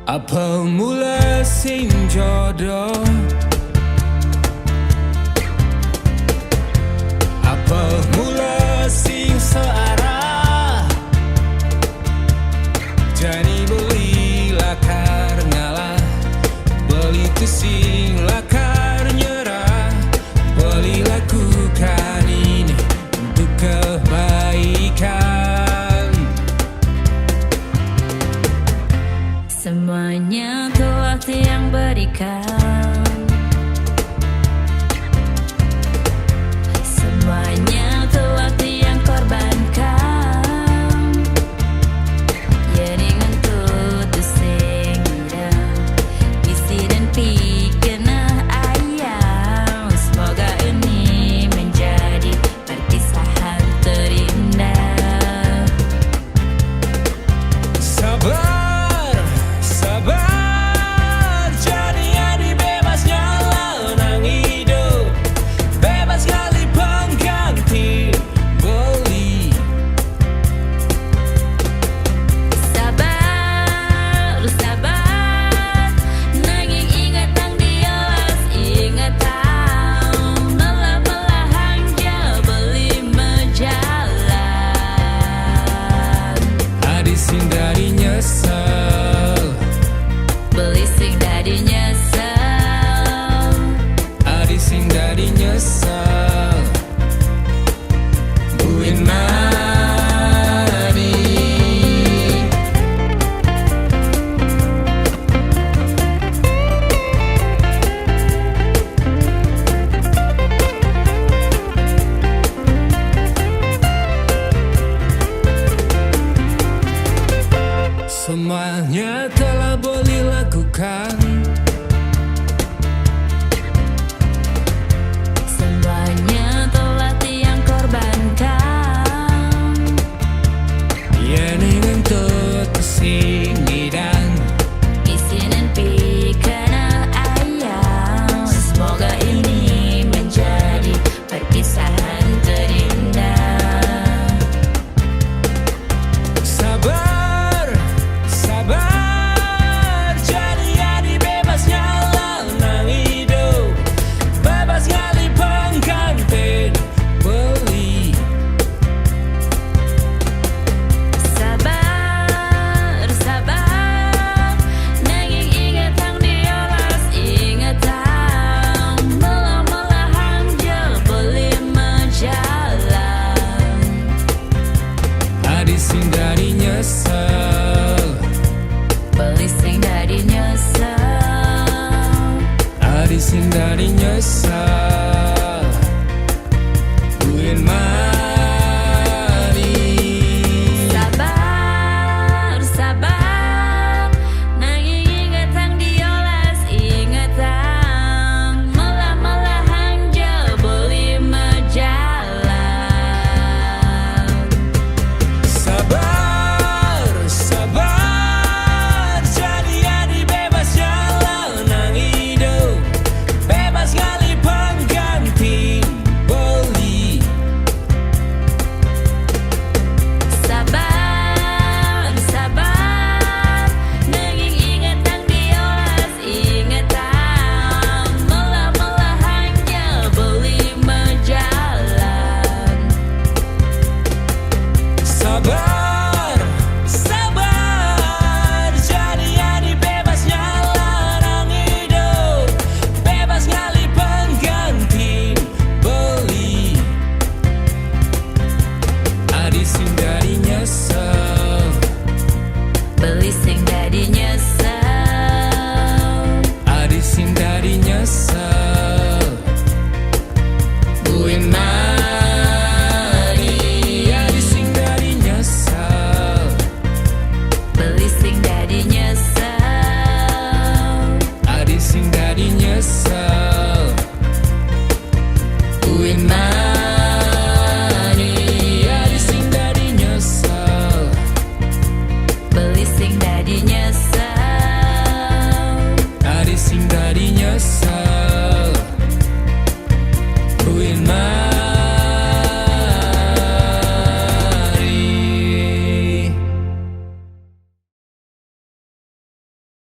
Apa mula sing jodoh? Apa mula sing searah? Jadi beli lakar ngalah, beli tu sing lakar nyerah. Beli lakukan ini untuk kebaikan. Semuanya telah Tiang berikan. Semuanya telah Tiang korbankan. Ya dengan tutus sing isi dan pikirna ayam. Semoga ini menjadi perpisahan terindah. Sabar, sabar, jadi bebas nyalanang hidup, bebas kali pengganti beli. Sabar, sabar, nanging ingat ang diolas, ingat ang melah-melahang beli menjalan. Adis hindari nyesel, Beli sing dari nyesel. adis hindari nyesel. Buin mani. Semuanya telah boleh lakukan. Semuanya telah Tiang korbankan. Ya dengan tutus sing dan Isi dan pikirna ayam. Semoga ini menjadi perpisahan terindah. sabar, sabar, jadi bebas nyalanang hidup, bebas kali pengganti beli. Sabar, sabar, nanging ingat ang diolas, ingat ang melah-melahang beli menjalan. Adis hindari nyesel, Beli sing dari nyesel. adis hindari nyesel. Buin mani. Sabar, sabar, nanging ingat ang diolas, ingat ang melah-melahang beli menjalan. Sabar, sabar, jadi bebas nyalanang hidup, bebas kali pengganti beli. Sabar, sabar, nanging ingat ang diolas, ingat ang melah-melahang beli menjalan. Sabar.